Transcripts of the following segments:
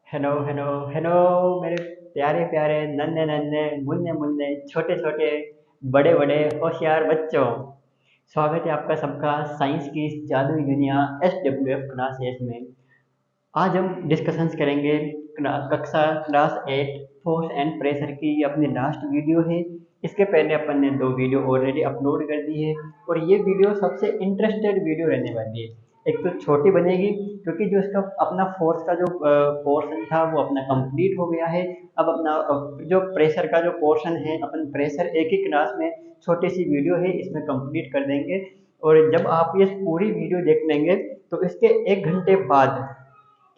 Hello hello hello मेरे प्यारे प्यारे नन्हे नन्हे मुन्ने मुन्ने छोटे छोटे बड़े बड़े होशियार बच्चों। स्वागत है आपका सबका साइंस की इस जादुई दुनिया SWF क्लास एट में। आज हम डिस्कशंस करेंगे कक्षा क्लास 8 फोर्स एंड प्रेशर की। ये अपनी लास्ट वीडियो है। इसके पहले अपन ने दो वीडियो ऑलरेडी अपलोड कर दी है और ये वीडियो सबसे इंटरेस्टेड वीडियो रहने वाली है। एक तो छोटी बनेगी क्योंकि जो इसका अपना फोर्स का जो पोर्शन था वो अपना कंप्लीट हो गया है। अब अपना जो प्रेशर का जो पोर्शन है अपन प्रेशर एक ही क्लास में छोटी सी वीडियो है इसमें कंप्लीट कर देंगे। और जब आप ये पूरी वीडियो देख लेंगे तो इसके 1 घंटे बाद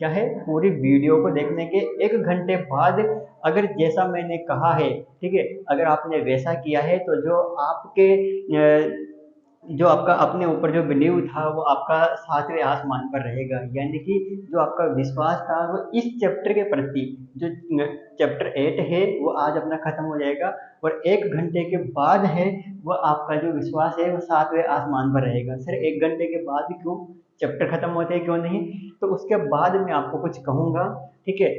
क्या है, पूरी वीडियो को देखने के 1 घंटे बाद अगर जैसा मैंने कहा है, ठीक है, अगर आपने वैसा किया है तो जो आपका अपने ऊपर जो बिलीव था वो आपका सातवें आसमान पर रहेगा। यानी कि जो आपका विश्वास था वो इस चैप्टर के प्रति, जो चैप्टर 8 है वो आज अपना खत्म हो जाएगा। और 1 घंटे के बाद है वो आपका जो विश्वास है वो सातवें आसमान पर रहेगा। सर 1 घंटे के बाद क्यों, चैप्टर खत्म होते हैं क्यों नहीं? तो उसके बाद मैं आपको कुछ कहूँगा, ठीक है।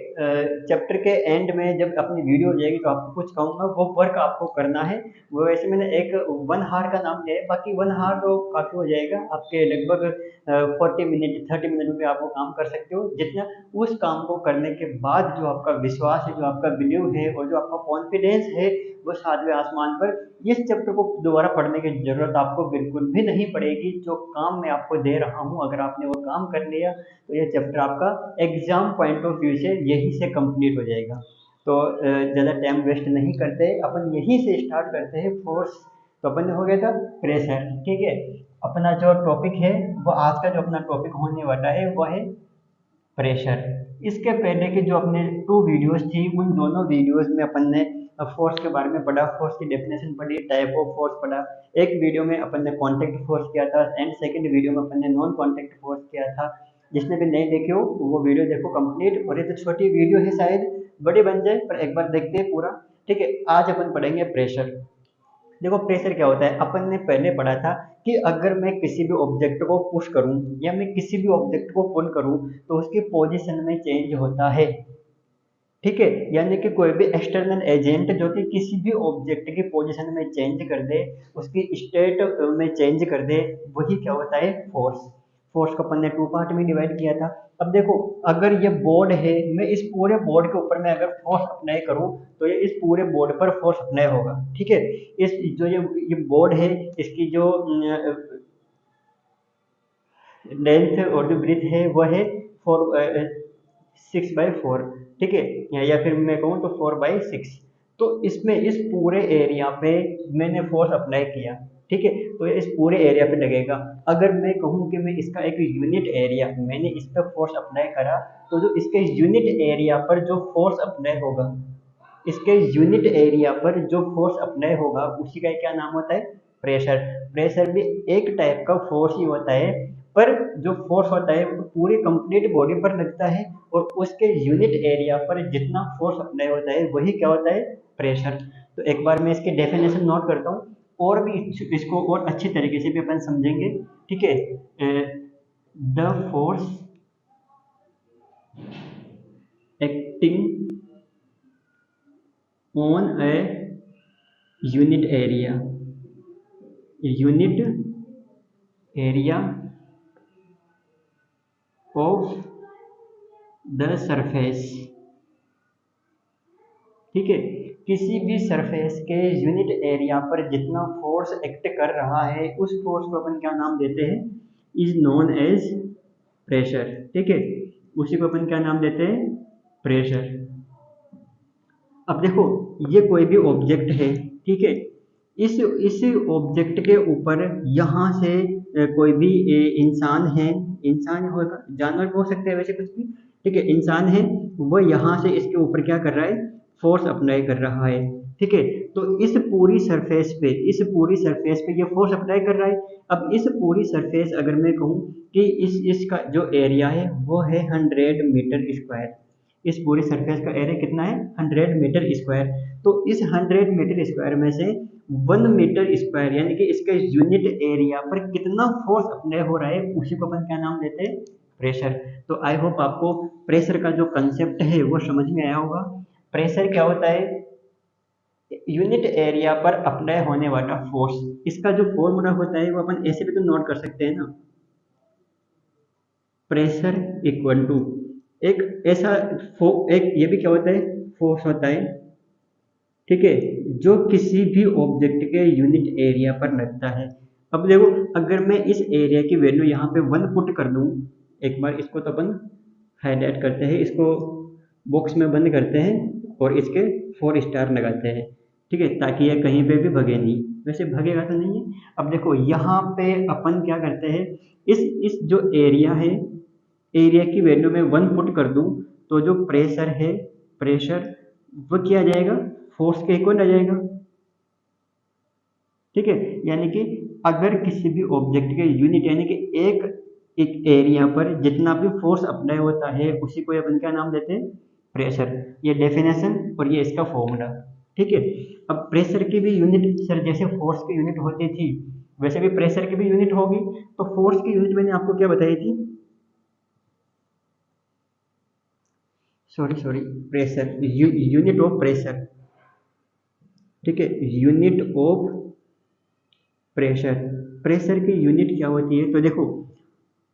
चैप्टर के एंड में जब अपनी वीडियो हो जाएगी तो आपको कुछ कहूँगा, वो वर्क आपको करना है। वो वैसे मैंने एक 1 हार का नाम लिया है, बाकी 1 हार तो काफ़ी हो जाएगा आपके, लगभग 40 मिनट 30 मिनट में आप वो काम कर सकते हो। जितना उस काम को करने के बाद जो आपका विश्वास है, जो आपका बिलीव है और जो आपका कॉन्फिडेंस है वो सातवें आसमान पर। इस चैप्टर को दोबारा पढ़ने की जरूरत आपको बिल्कुल भी नहीं पड़ेगी। जो काम मैं आपको दे रहा हूँ अगर आपने वो काम कर लिया तो ये चैप्टर आपका एग्जाम पॉइंट ऑफ व्यू से यहीं से कंप्लीट हो जाएगा। तो ज़्यादा टाइम वेस्ट नहीं करते, अपन यहीं से स्टार्ट करते हैं। फोर्स तो अपन हो गया था प्रेशर, ठीक है। अपना जो टॉपिक है वो आज का जो अपना टॉपिक होने वाला है वो है प्रेशर। इसके पहले की जो अपने 2 वीडियोस थी उन दोनों वीडियोस में अपन ने फोर्स के बारे में पढ़ा, फोर्स की डेफिनेशन पढ़ी, टाइप ऑफ फोर्स पढ़ा। एक वीडियो में अपन ने कॉन्टेक्ट फोर्स किया था एंड सेकंड वीडियो में अपन ने नॉन कॉन्टेक्ट फोर्स किया था। जिसने भी नहीं देखे हो वो वीडियो देखो कंप्लीट। और ये तो छोटी वीडियो है, शायद बड़ी बन जाए, पर एक बार देखते हैं पूरा, ठीक है। आज अपन पढ़ेंगे प्रेशर। देखो प्रेशर क्या होता है, अपन ने पहले पढ़ा था कि अगर मैं किसी भी ऑब्जेक्ट को पुश करूं या मैं किसी भी ऑब्जेक्ट को पुल करूं तो उसकी पोजीशन में चेंज होता है, ठीक है। यानी कि कोई भी एक्सटर्नल एजेंट जो कि किसी भी ऑब्जेक्ट की पोजीशन में चेंज कर दे, उसकी स्टेट में चेंज कर दे, वही क्या होता है, फोर्स। फोर्स को अपन ने 2 पार्ट में डिवाइड किया था। अब देखो, अगर ये बोर्ड है, मैं इस पूरे बोर्ड के ऊपर मैं अगर फोर्स अप्लाई करूं तो ये इस पूरे बोर्ड पर फोर्स अप्लाई होगा, ठीक है। इस जो ये बोर्ड है, इसकी जो लेंथ और जो ब्रीथ है वो है 6/4, ठीक है। या फिर मैं कहूँ तो 4/6। तो इसमें इस पूरे एरिया पे मैंने फोर्स अप्लाई किया, ठीक है। तो ये इस पूरे एरिया पे लगेगा। अगर मैं कहूँ कि मैं इसका एक यूनिट एरिया मैंने इस पर फोर्स अप्लाई करा तो जो इसके यूनिट एरिया पर जो फोर्स अप्लाई होगा, इसके यूनिट एरिया पर जो फोर्स अप्लाई होगा उसी का क्या नाम होता है, प्रेशर। प्रेशर भी एक टाइप का फोर्स ही होता है, पर जो फोर्स होता है वो पूरी कंप्लीट बॉडी पर लगता है और उसके यूनिट एरिया पर जितना फोर्स अप्लाई होता है वही क्या होता है, प्रेशर। तो एक बार मैं इसकी डेफिनेशन नोट करता हूँ और भी इसको और अच्छी तरीके से भी अपन समझेंगे, ठीक है। The force acting on a unit area, unit area of the surface, ठीक है। किसी भी सरफेस के यूनिट एरिया पर जितना फोर्स एक्ट कर रहा है उस फोर्स को अपन क्या नाम देते हैं, इज नोन एज प्रेशर, ठीक है। उसी को अपन क्या नाम देते हैं, प्रेशर। अब देखो, ये कोई भी ऑब्जेक्ट है, ठीक है। इस ऑब्जेक्ट के ऊपर यहाँ से कोई भी इंसान है, इंसान होगा, जानवर भी हो सकते हैं वैसे कुछ भी, ठीक है। इंसान है, वो यहाँ से इसके ऊपर क्या कर रहा है, फोर्स अप्लाई कर रहा है, ठीक है। तो इस पूरी सरफेस पे ये फोर्स अप्लाई कर रहा है। अब इस पूरी सरफेस अगर मैं कहूँ कि इसका जो एरिया है वो है 100 मीटर स्क्वायर। इस पूरी सरफेस का एरिया कितना है, 100 मीटर स्क्वायर। तो इस 100 मीटर स्क्वायर में से 1 मीटर स्क्वायर यानी कि इसके यूनिट एरिया पर कितना फोर्स अप्लाई हो रहा है उसी को अपन क्या नाम देते हैं, प्रेशर। तो आई होप आपको प्रेशर का जो कंसेप्ट है वो समझ में आया होगा। प्रेशर क्या होता है? यूनिट एरिया पर अप्लाई होने वाला फोर्स। इसका जो फॉर्मूला होता है वो अपन ऐसे भी तो नोट कर सकते हैं ना, प्रेशर इक्वल टू एक ऐसा एक ये भी क्या होता है, फोर्स होता है, ठीक है, जो किसी भी ऑब्जेक्ट के यूनिट एरिया पर लगता है। अब देखो, अगर मैं इस एरिया की वैल्यू यहाँ पे 1 पुट कर दूं, एक बार इसको तो अपन हाईलाइट करते हैं, इसको बॉक्स में बंद करते हैं और इसके 4 स्टार लगाते हैं, ठीक है, ताकि ये कहीं पे भी भगे नहीं। वैसे भगेगा तो नहीं है। अब देखो यहाँ पे अपन क्या करते हैं, इस जो एरिया है, एरिया की वैल्यू में 1 पुट कर दूं तो जो प्रेशर है, प्रेशर वो क्या आ जाएगा, फोर्स के इक्वल आ जाएगा, ठीक है। यानी कि अगर किसी भी ऑब्जेक्ट के यूनिट यानी कि एक एरिया पर जितना भी फोर्स अप्लाई होता है उसी को अपन क्या नाम देते हैं, प्रेशर। ये डेफिनेशन और ये इसका फॉर्मूला, ठीक है। अब प्रेशर की भी यूनिट सर जैसे फोर्स की यूनिट होती थी वैसे भी प्रेशर की भी यूनिट होगी। तो फोर्स की यूनिट मैंने आपको क्या बताई थी, sorry pressure, unit of pressure, ठीक है, यूनिट ऑफ प्रेशर। प्रेशर की यूनिट क्या होती है, तो देखो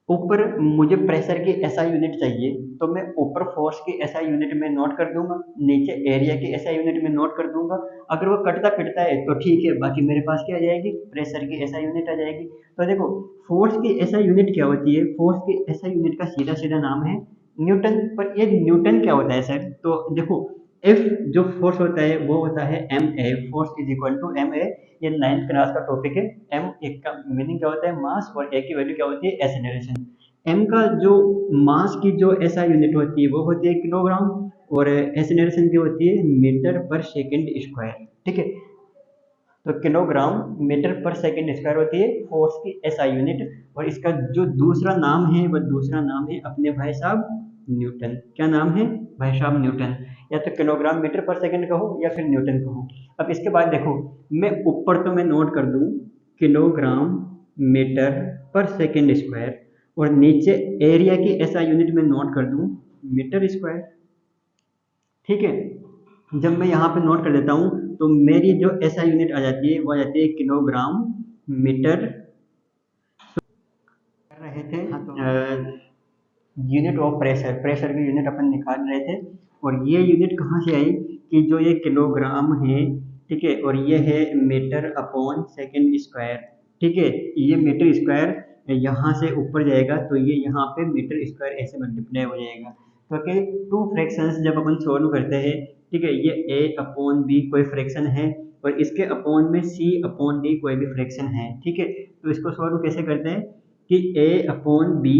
ऊपर मुझे प्रेशर की एसआई यूनिट चाहिए तो मैं ऊपर फोर्स की एसआई यूनिट में नोट कर दूंगा, नीचे एरिया की एसआई यूनिट में नोट कर दूंगा। अगर वो कटता पिटता है तो ठीक है, बाकी मेरे पास क्या आ जाएगी, प्रेशर की एसआई यूनिट आ जाएगी। तो देखो फोर्स की एसआई यूनिट क्या होती है, फोर्स की एसआई यूनिट का सीधा सीधा नाम है न्यूटन। पर ये न्यूटन क्या होता है सर, तो देखो एफ जो फोर्स होता है वो होता है M A, force is equal to M A. ये 9th क्लास का टॉपिक है। एम एक का मीनिंग क्या होता है, मास, और ए की वैल्यू क्या होती है, एक्सेलरेशन। एम का जो मास की जो एसआई यूनिट होती है वो होती है किलोग्राम, और एक्सेलरेशन की होती है मीटर पर सेकंड स्क्वायर, ठीक है। तो kilogram metre per second square होती है फोर्स की एसआई यूनिट। और इसका जो दूसरा नाम है वो दूसरा नाम है अपने भाई साहब न्यूटन। क्या नाम है भाई साहब, न्यूटन। या तो किलोग्राम मीटर पर सेकंड कहो या फिर न्यूटन कहो। अब इसके बाद देखो, मैं ऊपर तो मैं नोट कर दूं kilogram metre per second square, और नीचे एरिया की एसआई यूनिट में नोट कर दूं मीटर स्क्वायर, ठीक है। जब मैं यहाँ पे नोट कर देता हूँ तो मेरी जो एसआई यूनिट आ जाती है वो आ जाती है किलोग्राम मीटर। कर रहे थे यूनिट ऑफ प्रेशर, प्रेशर की यूनिट अपन निकाल रहे थे। और ये यूनिट कहाँ से आई कि जो ये किलोग्राम है, ठीक है, और ये है मीटर अपॉन सेकंड स्क्वायर, ठीक है। ये मीटर स्क्वायर यहाँ से ऊपर जाएगा तो ये यहाँ पे मीटर स्क्वायर ऐसे मल्टीप्लाई हो जाएगा। तो कि टू फ्रैक्शंस जब अपन सॉल्व करते हैं, ठीक है, ये ए अपॉन बी कोई फ्रैक्शन है और इसके अपॉन में सी अपॉन डी कोई भी फ्रैक्शन है, ठीक है। तो इसको सॉल्व कैसे करते हैं कि a अपॉन बी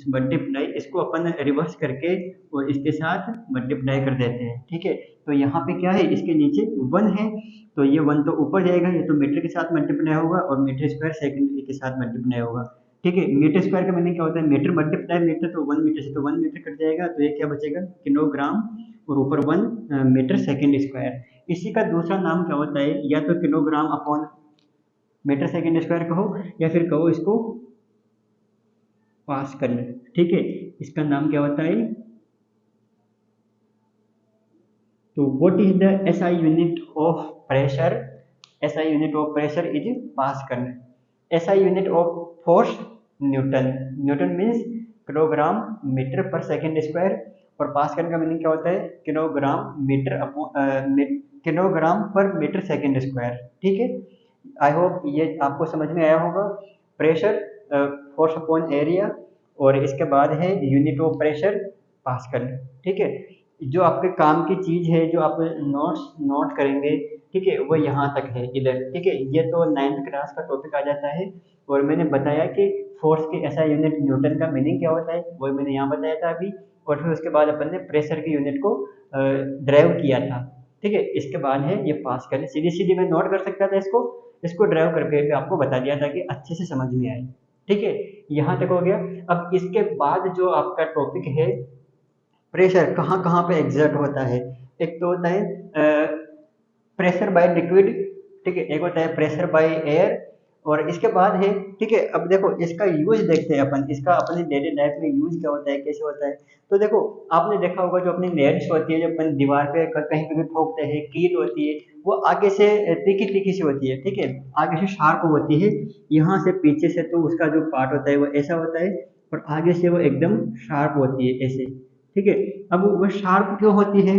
मल्टीप्लाई, इसको अपन रिवर्स करके और इसके साथ मल्टीप्लाई कर देते हैं, ठीक है। तो यहाँ पे क्या है, इसके नीचे 1 है तो ये 1 तो ऊपर जाएगा, ये तो मीटर के साथ मल्टीप्लाई होगा और मीटर स्क्वायर सेकंड के साथ मल्टीप्लाई होगा, ठीक है। मीटर स्क्वायर का मीनिंग क्या होता है, मीटर मल्टीप्लाई मीटर, तो 1 मीटर से तो 1 मीटर कट जाएगा, तो ये क्या बचेगा किलोग्राम और ऊपर 1 मीटर सेकंड स्क्वायर। इसी का दूसरा नाम क्या होता है, या तो kilogram upon metre second square कहो या फिर कहो इसको पास करना, ठीक है। इसका नाम क्या होता है, तो what is the SI unit of pressure, SI unit of pressure is pascal करना। SI unit of force newton, newton means kilogram metre per second square, और पास करने का मीनिंग क्या होता है, kilogram metre kilogram per metre second square, ठीक है। I hope ये आपको समझ में आया होगा। प्रेशर फोर्स अपॉन एरिया, और इसके बाद है यूनिट ऑफ प्रेशर पास्कल, ठीक है। जो आपके काम की चीज़ है जो आप नोट्स नोट करेंगे, ठीक है, वो यहाँ तक है इधर, ठीक है। ये तो 9th क्लास का टॉपिक आ जाता है। और मैंने बताया कि फोर्स की ऐसा यूनिट न्यूटन का मीनिंग क्या होता है वो मैंने यहाँ बताया था अभी। और फिर उसके बाद अपन ने प्रेशर की यूनिट को ड्राइव किया था, ठीक है। इसके बाद है ये पास्कल, सीधी सीधी मैं नोट कर सकता था इसको, इसको ड्राइव करके भी आपको बता दिया था कि अच्छे से समझ में आए, ठीक है। यहाँ तक हो गया। अब इसके बाद जो आपका टॉपिक है, प्रेशर कहाँ कहाँ पे एग्जर्ट होता है। एक तो होता है प्रेशर बाय लिक्विड, ठीक है, एक होता है प्रेशर बाय एयर, और इसके बाद है, ठीक है, अब देखो इसका यूज देखते हैं अपन, इसका अपने डेली लाइफ में यूज क्या होता है, कैसे होता है। तो देखो, आपने देखा होगा जो अपनी नेल्स होती है, जो अपन दीवार पे कहीं पे भी ठोकते हैं, कील होती है, वो आगे से तीखी तीखी सी होती है, ठीक है, आगे से शार्प होती है। यहाँ से पीछे से तो उसका जो पार्ट होता है वो ऐसा होता है, और आगे से वो एकदम शार्प होती है ऐसे, ठीक है। अब वो शार्प क्यों होती है,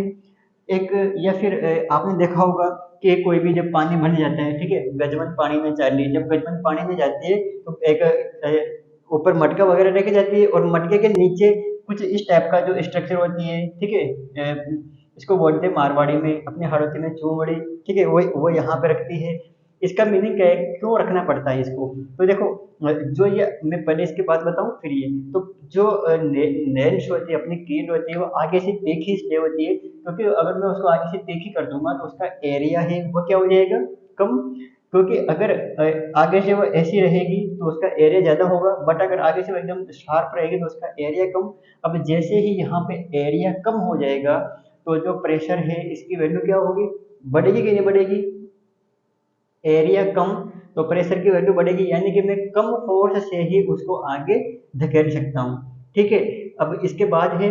एक, या फिर आपने देखा होगा कि कोई भी जब पानी भर जाता है, ठीक है, गजमन पानी में चली, जब गजमन पानी में जाती है तो एक ऊपर मटका वगैरह रखी जाती है, और मटके के नीचे कुछ इस टाइप का जो स्ट्रक्चर होती है, ठीक है, इसको बोलते हैं मारवाड़ी में, अपने हड़ौती में चूमड़ी, ठीक है, वो यहाँ पे रखती है। इसका मीनिंग क्या है, क्यों रखना पड़ता है इसको। तो देखो, जो ये मैं पहले इसकी बात बताऊं फिर ये, तो जो नेल्स होती है, अपनी कील होती है, वो आगे से तीखी इसलिए होती है क्योंकि अगर मैं उसको आगे से तीखी कर दूंगा तो उसका एरिया है वो क्या हो जाएगा, कम। क्योंकि अगर आगे से वो ऐसी रहेगी तो उसका एरिया ज्यादा होगा, बट अगर आगे से वो एकदम शार्प रहेगी तो उसका एरिया कम। अब जैसे ही यहाँ पे एरिया कम हो जाएगा, तो जो प्रेशर है इसकी वैल्यू क्या होगी, बढ़ेगी कि नहीं बढ़ेगी। एरिया कम तो प्रेशर की वैल्यू बढ़ेगी, यानी कि मैं कम फोर्स से ही उसको आगे धकेल सकता हूँ, ठीक है। अब इसके बाद है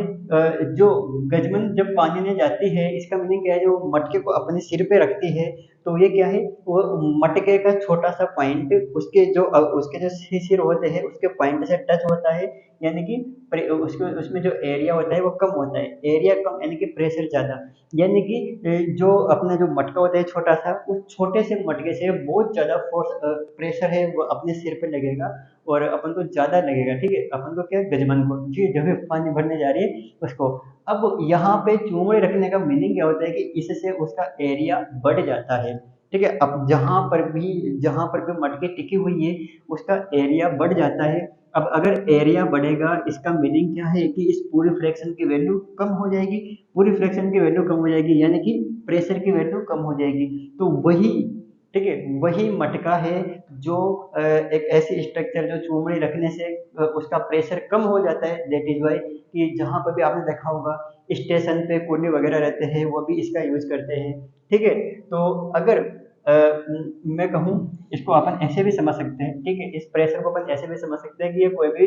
जो गजमन जब पानी में जाती है, इसका मीनिंग क्या है, जो मटके को अपने सिर पे रखती है, तो ये क्या है, वो मटके का छोटा सा पॉइंट उसके जो सिर होते हैं उसके पॉइंट से टच होता है, यानी कि उसके उसमें जो एरिया होता है वो कम होता है, एरिया कम यानी कि प्रेशर ज्यादा। यानी कि जो अपना जो मटका होता है छोटा सा, उस छोटे से मटके से बहुत ज्यादा फोर्स प्रेशर है वो अपने सिर पे लगेगा, और अपन को ज्यादा लगेगा, ठीक है, अपन को क्या, गजमन को, जी, जब भी पानी भरने जा रही है उसको। अब यहाँ पे चूमड़े रखने का मीनिंग क्या होता है कि इससे उसका एरिया बढ़ जाता है, ठीक है। अब जहाँ पर भी मटके टिकी हुई है उसका एरिया बढ़ जाता है। अब अगर एरिया बढ़ेगा, इसका मीनिंग क्या है कि इस पूरी फ्रैक्शन की वैल्यू कम हो जाएगी, पूरी फ्रैक्शन की वैल्यू कम हो जाएगी, यानी कि प्रेशर की वैल्यू कम हो जाएगी। तो वही, ठीक है, वही मटका है जो एक ऐसी स्ट्रक्चर जो चूमड़ी रखने से उसका प्रेशर कम हो जाता है, दैट इज वाई कि जहाँ पर भी आपने देखा होगा स्टेशन पे कूली वगैरह रहते हैं वो भी इसका यूज करते हैं, ठीक है। तो अगर मैं कहूँ, इसको अपन ऐसे भी समझ सकते हैं, ठीक है, इस प्रेशर को अपन ऐसे भी समझ सकते हैं कि ये कोई भी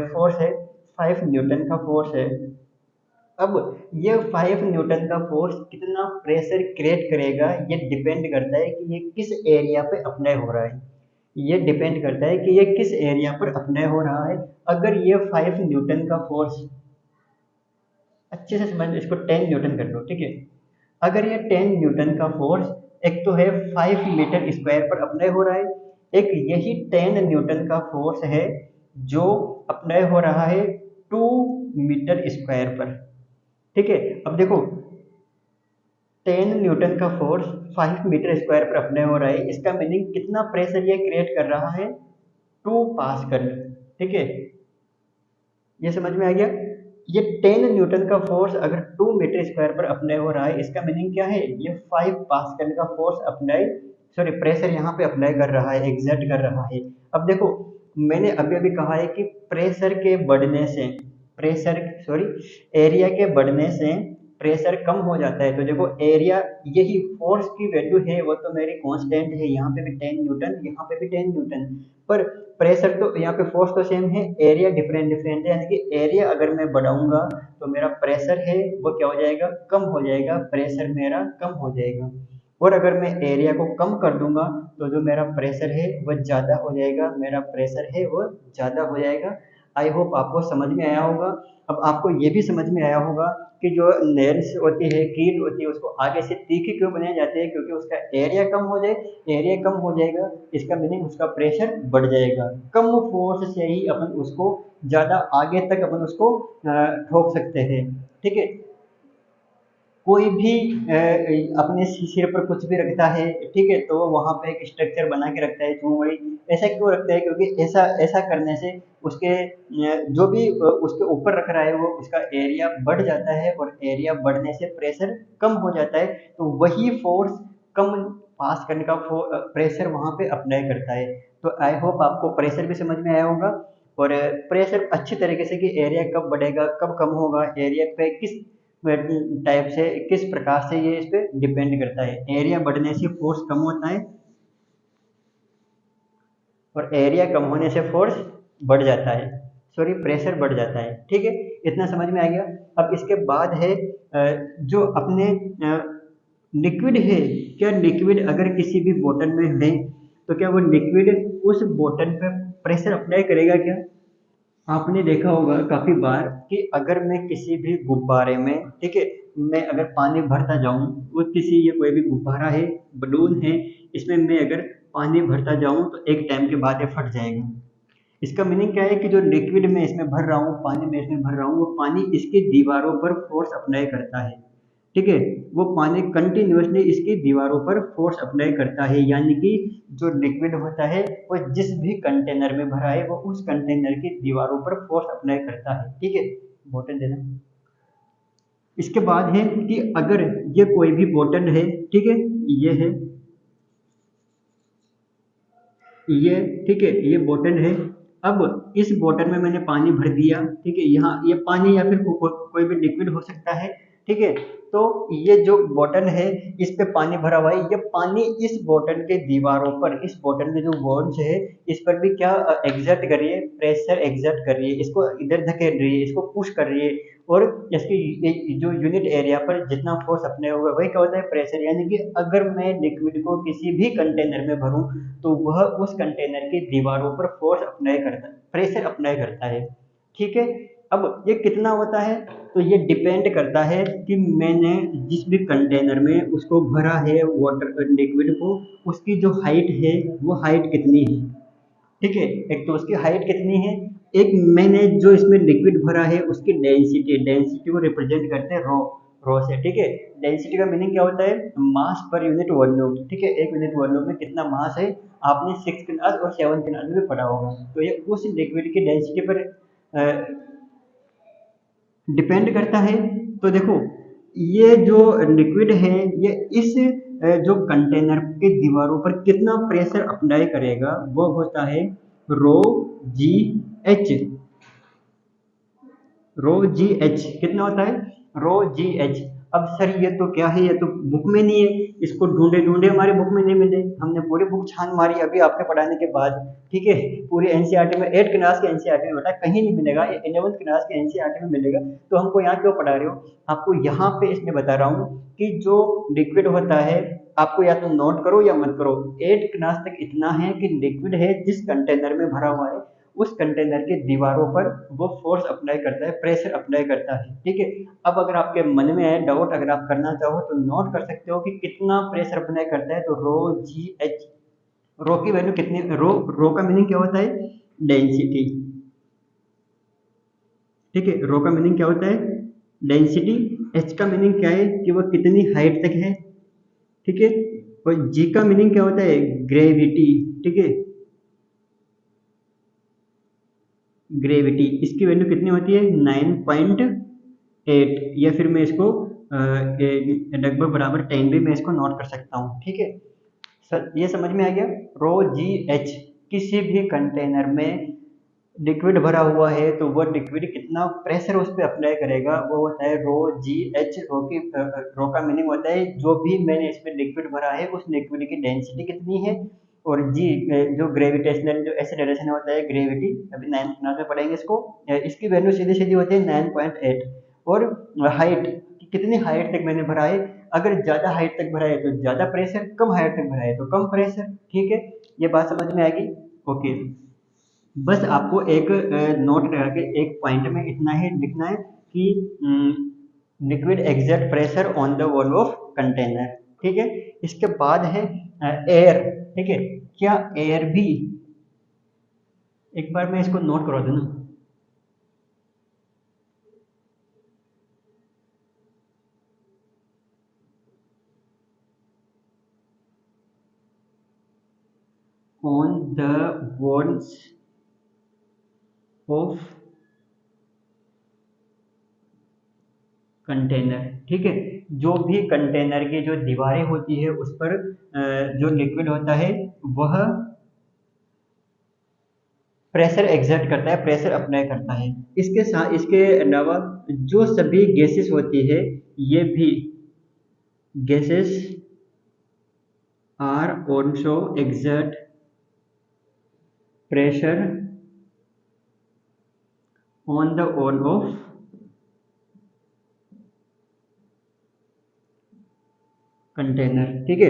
फोर्स है, 5 न्यूटन का फोर्स है। अब ये 5 न्यूटन का फोर्स कितना प्रेशर क्रिएट करेगा, ये डिपेंड करता है कि ये किस एरिया पे अप्लाई हो रहा है, ये डिपेंड करता है कि ये किस एरिया पर अप्लाई हो रहा है। अगर ये 5 न्यूटन का फोर्स, अच्छे से समझ लो, इसको 10 न्यूटन कर लो, ठीक है। अगर ये 10 न्यूटन का फोर्स एक तो है 5 मीटर स्क्वायर पर अप्लाई हो रहा है, एक यही 10 न्यूटन का फोर्स है जो अप्लाई हो रहा है 2 मीटर स्क्वायर पर, ठीक है। अब देखो, 10 न्यूटन का फोर्स 5 मीटर स्क्वायर पर अप्लाई हो रहा है, इसका मीनिंग कितना प्रेशर ये क्रिएट कर रहा है, 2 पास्कल, ठीक है। ये समझ में आ गया। ये 10 न्यूटन का फोर्स अगर 2 मीटर स्क्वायर पर अप्लाई हो रहा है, इसका मीनिंग क्या है, ये 5 पास्कल का फोर्स अप्लाई, सॉरी, प्रेशर यहाँ पे अप्लाई कर रहा है, एग्जर्ट कर रहा है। अब देखो, मैंने अभी अभी कहा है कि प्रेशर के बढ़ने से, प्रेशर सॉरी एरिया के बढ़ने से प्रेशर कम हो जाता है। तो देखो, एरिया, यही फोर्स की वैल्यू है वो तो मेरी कांस्टेंट है, यहाँ पे भी 10 न्यूटन, यहाँ पे भी 10 न्यूटन, पर प्रेशर तो यहाँ पे, फोर्स तो सेम है, एरिया डिफरेंट डिफरेंट है, यानी कि एरिया अगर मैं बढ़ाऊंगा तो मेरा प्रेशर है वो क्या हो जाएगा, कम हो जाएगा, प्रेशर मेरा कम हो जाएगा। और अगर मैं एरिया को कम कर दूंगा तो जो मेरा प्रेशर है वो ज़्यादा हो जाएगा, मेरा प्रेशर है वो ज़्यादा हो जाएगा। आई होप आपको समझ में आया होगा। अब आपको ये भी समझ में आया होगा कि जो नेल्स होती है, कील होती है, उसको आगे से तीखी क्यों बनाए जाते हैं, क्योंकि उसका एरिया कम हो जाए, एरिया कम हो जाएगा, इसका मीनिंग उसका प्रेशर बढ़ जाएगा, कम फोर्स से ही अपन उसको ज़्यादा आगे तक अपन उसको ठोक सकते हैं, ठीक है। कोई भी अपने सिर पर कुछ भी रखता है, ठीक है, तो वहां पे एक स्ट्रक्चर बना के रखता है चूंकि, ऐसा क्यों रखता है, क्योंकि ऐसा ऐसा करने से उसके जो भी उसके ऊपर रख रहा है वो उसका एरिया बढ़ जाता है, और एरिया बढ़ने से प्रेशर कम हो जाता है, तो वही फोर्स कम पास करने का प्रेशर वहां पे अप्लाई करता है। तो आई होप आपको प्रेशर भी समझ में आया होगा, और प्रेशर अच्छी तरीके से कि एरिया कब बढ़ेगा कब कम होगा, एरिया पे किस टाइप से, किस प्रकार से ये इस पे डिपेंड करता है। एरिया बढ़ने से फोर्स कम होता है, और एरिया कम होने से फोर्स बढ़ जाता है, सॉरी प्रेशर बढ़ जाता है। ठीक है, इतना समझ में आ गया। अब इसके बाद है जो अपने लिक्विड है, क्या लिक्विड अगर किसी भी बोतल में है तो क्या वो लिक्विड उस बोतल पे प्रेशर अप्लाई करेगा क्या? आपने देखा होगा काफी बार कि अगर मैं किसी भी गुब्बारे में, ठीक है, मैं अगर पानी भरता जाऊं, वो किसी ये कोई भी गुब्बारा है, बलून है, इसमें मैं अगर पानी भरता जाऊं तो एक टाइम के बाद ये फट जाएगा। इसका मीनिंग क्या है कि जो लिक्विड मैं इसमें भर रहा हूँ, पानी में इसमें भर रहा हूँ, वो पानी इसकी दीवारों पर फोर्स अप्लाई करता है। ठीक है, वो पानी कंटिन्यूअसली इसकी दीवारों पर फोर्स अप्लाई करता है, यानी कि जो लिक्विड होता है वो जिस भी कंटेनर में भरा है वो उस कंटेनर की दीवारों पर फोर्स अप्लाई करता है। ठीक है, बोतल देना। इसके बाद है कि अगर ये कोई भी बोतल है, ठीक है, ये है, ये, ठीक है, ये बोतल है। अब इस बोतल में मैंने पानी भर दिया, ठीक है, यहाँ ये पानी या फिर कोई भी लिक्विड हो सकता है। ठीक है, तो ये जो बोतल है इस पे पानी भरा हुआ है, ये पानी इस बोतल के दीवारों पर, इस बोतल के जो वॉल्स है इस पर भी क्या एग्जर्ट कर रही है, प्रेशर एग्जर्ट कर रही है, इसको इधर धकेल रही है, इसको पुश कर रही है। और इसकी जो यूनिट एरिया पर जितना फोर्स अपने होगा वही क्या होता है, प्रेशर। यानी कि अगर मैं लिक्विड को किसी भी कंटेनर में भरूं तो वह उस कंटेनर की दीवारों पर फोर्स अप्लाई करता है, प्रेशर अप्लाई करता है। ठीक है, अब ये कितना होता है, तो ये डिपेंड करता है कि मैंने जिस भी कंटेनर में उसको भरा है वाटर लिक्विड को, उसकी जो हाइट है वो हाइट कितनी है। ठीक है, एक तो उसकी हाइट कितनी है, एक मैंने जो इसमें लिक्विड भरा है उसकी डेंसिटी, डेंसिटी को रिप्रेजेंट करते हैं रो, रो से। ठीक है, डेंसिटी का मीनिंग क्या होता है, मास पर यूनिट वॉल्यूम। ठीक है, एक यूनिट वॉल्यूम में कितना मास है, आपने 6th क्लास और 7th क्लास में भी पढ़ा होगा। तो ये उस लिक्विड की डेंसिटी पर डिपेंड करता है। तो देखो, ये जो लिक्विड है ये इस जो कंटेनर के दीवारों पर कितना प्रेशर अप्लाई करेगा वो होता है रो जी एच। रो जी एच कितना होता है, रो जी एच। अब सर ये तो क्या है, ये तो बुक में नहीं है, इसको ढूंढे ढूंढे हमारे बुक में नहीं मिले, हमने पूरी बुक छान मारी अभी आपके पढ़ाने के बाद। ठीक है, पूरी एनसीईआरटी में 8 क्लास के एनसीईआरटी में बेटा कहीं नहीं मिलेगा, ये 11th क्लास के एनसीईआरटी में मिलेगा। तो हमको यहाँ क्यों पढ़ा रहे हो, आपको यहाँ पे इसमें बता रहा हूँ कि जो लिक्विड होता है, आपको या तो नोट करो या मत करो, 8 क्लास तक इतना है कि लिक्विड है जिस कंटेनर में भरा हुआ है उस कंटेनर के दीवारों पर वो फोर्स अप्लाई करता है, प्रेशर अप्लाई करता है। ठीक है, अब अगर आपके मन में है डाउट, अगर आप करना चाहो तो नोट कर सकते हो कि कितना प्रेशर अप्लाई करता है। तो रो जी एच, रो की वैल्यू कितनी, रो का मीनिंग क्या होता है, डेंसिटी। ठीक है, रो का मीनिंग क्या होता है, डेंसिटी। एच का मीनिंग क्या है कि वो कितनी हाइट तक है। ठीक है, और जी का मीनिंग क्या होता है, ग्रेविटी। ठीक है, ग्रेविटी, इसकी वैल्यू कितनी होती है 9.8, या फिर मैं इसको लगभग बराबर 10 भी मैं इसको नोट कर सकता हूँ। ठीक है सर, ये समझ में आ गया। रो जी एच, किसी भी कंटेनर में लिक्विड भरा हुआ है तो वो लिक्विड कितना प्रेशर उस पर अप्लाई करेगा वो होता है रो जी एच। रो का मीनिंग होता है जो भी मैंने इसमें लिक्विड भरा है उस लिक्विड की डेंसिटी कितनी है। और जी जो ग्रेविटेशनल जो एक्सेलरेशन होता है ग्रेविटी, अभी 9th क्लास में पढ़ेंगे इसको, इसकी वैल्यू सीधी सीधी होती है 9.8। और हाइट, कितनी हाइट तक मैंने भरा है, अगर ज़्यादा हाइट तक भरा है तो ज़्यादा प्रेशर, कम हाइट तक भरा है तो कम प्रेशर। ठीक है, ये बात समझ में आएगी। ओके, बस आपको एक नोट लगा के एक पॉइंट में इतना ही लिखना है कि liquid exert pressure on the wall of container. ठीक है, इसके बाद है एयर। ठीक है, क्या एयर भी, एक बार मैं इसको नोट करवा दूं ना, on the walls of container. ठीक है, जो भी कंटेनर की जो दीवारें होती है उस पर जो लिक्विड होता है वह प्रेशर एग्जर्ट करता है, प्रेशर अप्लाई करता है। इसके साथ, इसके अलावा जो सभी गैसेस होती है ये भी gases are also exert pressure on the on of container. ठीक है,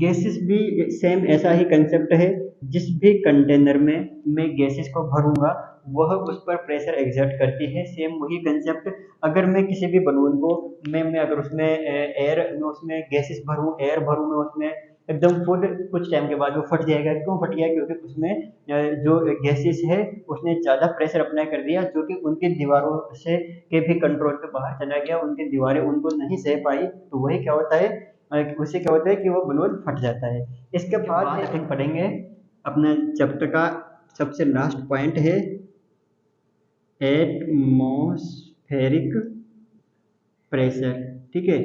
गैसेस भी सेम ऐसा ही कंसेप्ट है। जिस भी कंटेनर में मैं गैसेस को भरूंगा वह उस पर प्रेशर एग्जर्ट करती है। सेम वही कंसेप्ट, अगर मैं किसी भी बलून को मैं अगर उसमें एयर मैं उसमें गैसेस भरूं, एयर भरूं मैं उसमें एकदम फुल, कुछ टाइम के बाद वो फट जाएगा। क्यों फट गया? क्योंकि उसमें जो गैसेस है उसने ज़्यादा प्रेशर अप्लाई कर दिया, जो कि उनकी दीवारों से के भी कंट्रोल के बाहर चला गया। उनकी दीवारें उनको नहीं सह पाई, तो वही क्या होता है, उससे क्या होता है कि वो बलून फट जाता है। इसके बाद अपन पढ़ेंगे अपने चैप्टर का सबसे लास्ट पॉइंट है एटमॉस्फेरिक प्रेशर। ठीक है,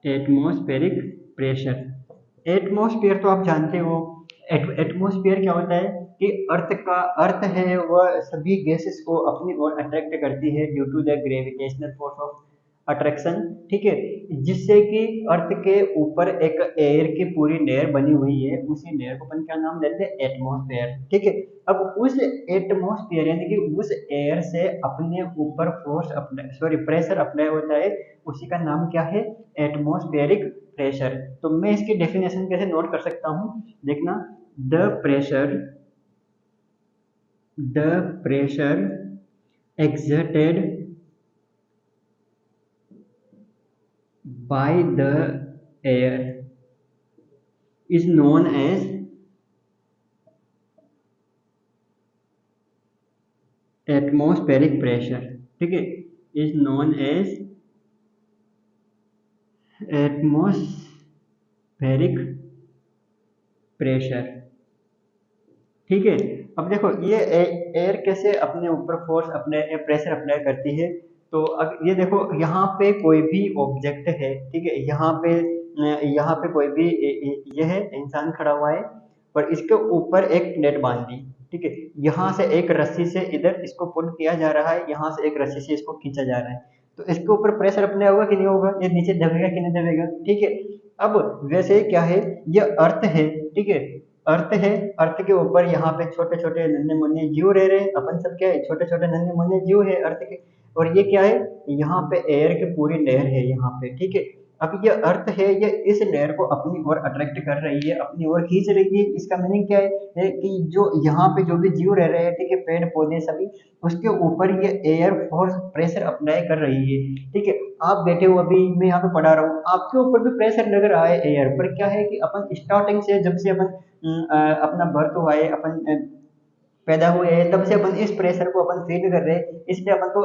एटमॉस्फेरिक प्रेशर। एटमॉस्फेयर तो आप जानते हो। एटमॉस्फेयर क्या होता है कि अर्थ है वह सभी गैसेस को अपनी ओर अट्रैक्ट करती है due to the gravitational force of attraction. ठीक है, जिससे कि अर्थ के ऊपर एक एयर की पूरी लेयर बनी हुई है, उसी लेयर को अपन क्या नाम देते हैं? एटमॉस्फेयर। ठीक है, अब उस एटमॉस्फेयर यानी कि उस एयर से अपने ऊपर force apply sorry pressure apply होता है, उसी का नाम क्या है? Atmospheric pressure. तो मैं इसकी डेफिनेशन कैसे नोट कर सकता हूँ? देखना, the pressure exerted by the air is known as atmospheric pressure। ठीक है, is known as atmospheric pressure। ठीक है, अब देखो ये एयर कैसे अपने ऊपर फोर्स अपने प्रेशर अप्लाई करती है। तो अब ये देखो यहाँ पे कोई भी ऑब्जेक्ट है, ठीक है, यहाँ पे कोई भी ये है इंसान खड़ा हुआ है और इसके ऊपर एक नेट बांध दी। ठीक है, यहाँ से एक रस्सी से इधर इसको पुल किया जा रहा है, यहाँ से एक रस्सी से इसको खींचा जा रहा है। तो इसके ऊपर प्रेशर अपने होगा कि नहीं होगा? ये नीचे दबेगा कि नहीं दबेगा? ठीक है, अब वैसे ही क्या है, ये अर्थ है। ठीक है, अर्थ है, अर्थ के ऊपर यहाँ पे छोटे छोटे नन्हे मुन्ने जीव रह रहे हैं। अपन सब क्या है? छोटे छोटे नन्हे मुन्ने जीव है अर्थ के। और ये क्या है? यहाँ पे एयर की पूरी लेयर है यहाँ पे। ठीक है, अब ये अर्थ है, ये इस लेयर को अपनी ओर अट्रैक्ट कर रही है, अपनी ओर खींच रही है। इसका मीनिंग क्या है कि जो यहाँ पे जो भी जीव रह रहे हैं, ठीक है, पेड़ पौधे सभी, उसके ऊपर ये एयर फोर्स प्रेशर अप्लाई कर रही है। ठीक है, आप बैठे हो, अभी मैं यहाँ पे पढ़ा रहा हूँ, आपके ऊपर भी प्रेशर लग रहा है एयर पर। क्या है कि अपन स्टार्टिंग से जब से अपन अपना बर्थ हुआ है, अपन पैदा हुए हैं, तब से अपन इस प्रेशर को अपन फील कर रहे हैं। इसलिए अपन को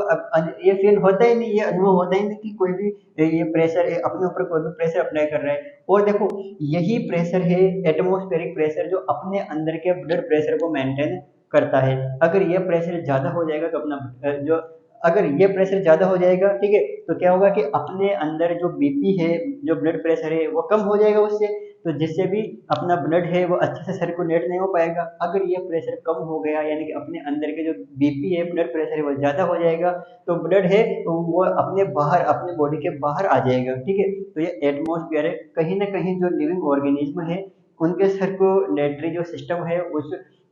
ये फील होता ही नहीं, ये अनुभव होता ही नहीं कि कोई भी ये प्रेशर अपने ऊपर कोई भी प्रेशर अप्लाई कर रहा है। और देखो यही प्रेशर है एटमॉस्फेरिक प्रेशर, जो अपने अंदर के ब्लड प्रेशर को मेंटेन करता है। अगर ये प्रेशर ज्यादा हो जाएगा तो अपना जो अगर ये प्रेशर ज्यादा हो जाएगा, ठीक है, तो क्या होगा कि अपने अंदर जो बीपी है, जो ब्लड प्रेशर है, वो कम हो जाएगा उससे। तो जिससे भी अपना ब्लड है वो अच्छे से सर्कुलेट नहीं हो पाएगा। अगर ये प्रेशर कम हो गया यानी कि अपने अंदर के जो बीपी है, ब्लड प्रेशर है, वो ज़्यादा हो जाएगा, तो ब्लड है तो वो अपने बॉडी के बाहर आ जाएगा। ठीक है, तो ये एटमॉस्फेयर है। कहीं ना कहीं जो लिविंग ऑर्गेनिज्म है उनके सर्कुलेटरी जो सिस्टम है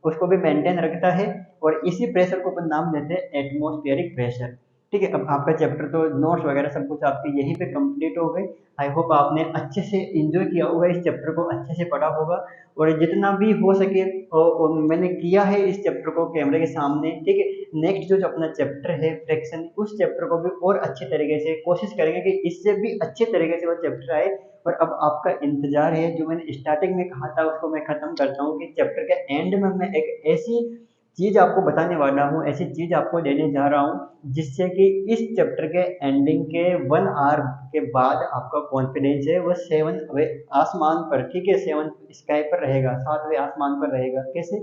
उसको भी मेंटेन रखता है, और इसी प्रेशर को अपन नाम देते हैं एटमॉस्फेरिक प्रेशर। ठीक है, अब आपका चैप्टर तो नोट्स वगैरह सब कुछ आपके यहीं पे कंप्लीट हो गए। आई होप आपने अच्छे से एंजॉय किया होगा, इस चैप्टर को अच्छे से पढ़ा होगा, और जितना भी हो सके और मैंने किया है इस चैप्टर को कैमरे के सामने। ठीक है, नेक्स्ट जो अपना चैप्टर है फ्रैक्शन, उस चैप्टर को भी और अच्छे तरीके से कोशिश करेंगे कि इससे भी अच्छे तरीके से वो चैप्टर आए। और अब आपका इंतजार है, जो मैंने स्टार्टिंग में कहा था उसको मैं खत्म करता हूँ कि चैप्टर के एंड में मैं एक ऐसी चीज आपको बताने वाला हूँ, ऐसी चीज आपको देने जा रहा हूँ जिससे कि इस चैप्टर के एंडिंग के 1 आवर के बाद आपका कॉन्फिडेंस है वो 7वें आसमान पर, ठीक है, 7th स्काई पर रहेगा, 7वें आसमान पर रहेगा। कैसे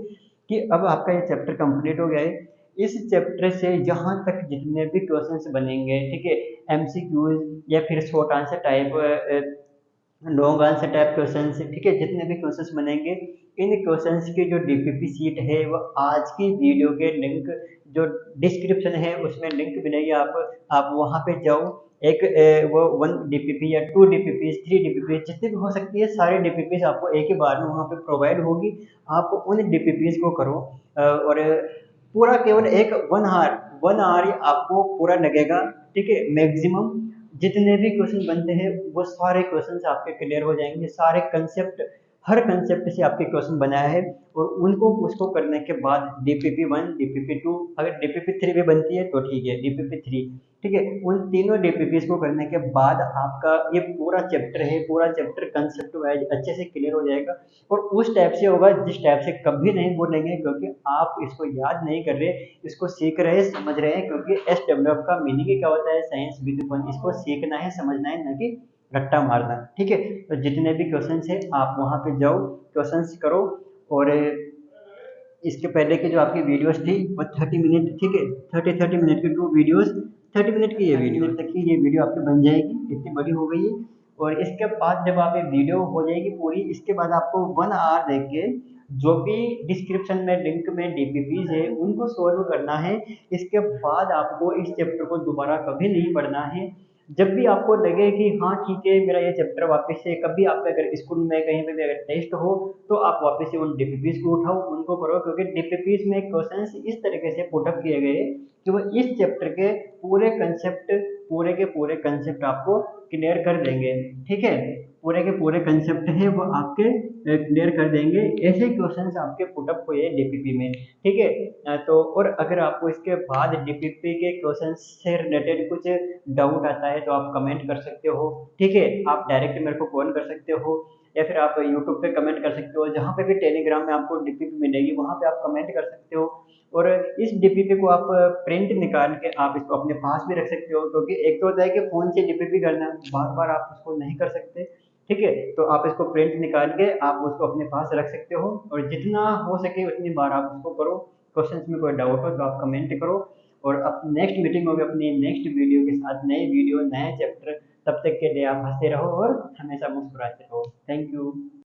कि अब आपका ये चैप्टर कंप्लीट हो गया है। इस चैप्टर से जहाँ तक जितने भी क्वेश्चंस बनेंगे, ठीक है, एमसीक्यूज या फिर short answer type, long answer type question, ठीक है, जितने भी क्वेश्चंस बनेंगे, इन क्वेश्चंस की जो डीपीपी सीट है वो आज की वीडियो के लिंक जो डिस्क्रिप्शन है उसमें लिंक मिलेगी, आप वहां पे जाओ, एक वो 1 डीपीपी या 2 डीपीपी 3 डीपीपी जितनी भी हो सकती है सारी डीपीपी आपको एक ही बार में वहाँ पे प्रोवाइड होगी। आप उन डीपीपी को करो और पूरा केवल एक 1 आवर ही आपको पूरा लगेगा। ठीक है, मैक्सिमम जितने भी क्वेश्चन बनते हैं वो सारे क्वेश्चन आपके क्लियर हो जाएंगे। सारे कंसेप्ट, हर कंसेप्ट से आपके क्वेश्चन बनाया है और उनको उसको करने के बाद डीपीपी 1 डीपीपी 2, अगर डीपीपी 3 भी बनती है तो ठीक है, डीपीपी 3, ठीक है, उन तीनों डीपीपीस को करने के बाद आपका ये पूरा चैप्टर है, पूरा चैप्टर कंसेप्ट वाइज अच्छे से क्लियर हो जाएगा। और उस टाइप से होगा जिस टाइप से कभी नहीं बोलेंगे, क्योंकि आप इसको याद नहीं कर रहे, इसको सीख रहे, समझ रहे हैं। क्योंकि SWF का मीनिंग ही क्या होता है, साइंस विद फन। इसको सीखना है, समझना है, ना कि रट्टा मारना। ठीक है, तो जितने भी क्वेश्चन है आप वहाँ पे जाओ, क्वेश्चन करो। और इसके पहले की जो आपकी वीडियोस थी वो 30 मिनट, ठीक है, 30 मिनट की 2 वीडियोस, 30 मिनट की ये वीडियो तक की ये वीडियो आपकी बन जाएगी, इतनी बड़ी हो गई है। और इसके बाद जब आप ये वीडियो हो जाएगी पूरी, इसके बाद आपको 1 आवर देख के जो भी डिस्क्रिप्शन में लिंक में डीपीपीज है उनको सोल्व करना है। इसके बाद आपको इस चैप्टर को दोबारा कभी नहीं पढ़ना है। जब भी आपको लगे कि हाँ ठीक है मेरा ये चैप्टर वापस से, कभी आपका अगर स्कूल में कहीं पे भी अगर टेस्ट हो तो आप वापस से उन डीपीपीज को उठाओ, उनको करो। क्योंकि डीपीपीज में क्वेश्चंस इस तरीके से पुटअप किए गए कि वो इस चैप्टर के पूरे के पूरे कंसेप्ट आपको क्लियर कर देंगे। ठीक है, पूरे के पूरे कंसेप्ट है वो आपके क्लियर कर देंगे। ऐसे क्वेश्चंस आपके पुटअप हुए डीपीपी में। ठीक है, तो और अगर आपको इसके बाद डीपीपी के क्वेश्चन से रिलेटेड कुछ डाउट आता है तो आप कमेंट कर सकते हो। ठीक है, आप डायरेक्ट मेरे को कॉल कर सकते हो या फिर आप यूट्यूब पे कमेंट कर सकते हो। जहाँ पे भी टेलीग्राम में आपको डीपीपी मिलेगी वहाँ पे आप कमेंट कर सकते हो। और इस डीपीपी को आप प्रिंट निकाल के आप इसको अपने पास भी रख सकते हो। क्योंकि एक तो होता है कि फ़ोन से डीपीपी करना, बार बार आप उसको नहीं कर सकते। ठीक है, तो आप इसको प्रिंट निकाल के आप उसको अपने पास रख सकते हो और जितना हो सके उतनी बार आप उसको करो। क्वेश्चंस में कोई डाउट हो तो आप कमेंट करो। और अब नेक्स्ट मीटिंग होगी अपनी नेक्स्ट वीडियो के साथ, नई वीडियो नए चैप्टर। तब तक के लिए आप हंसते रहो और हमेशा मुस्कुराते रहो। Thank you.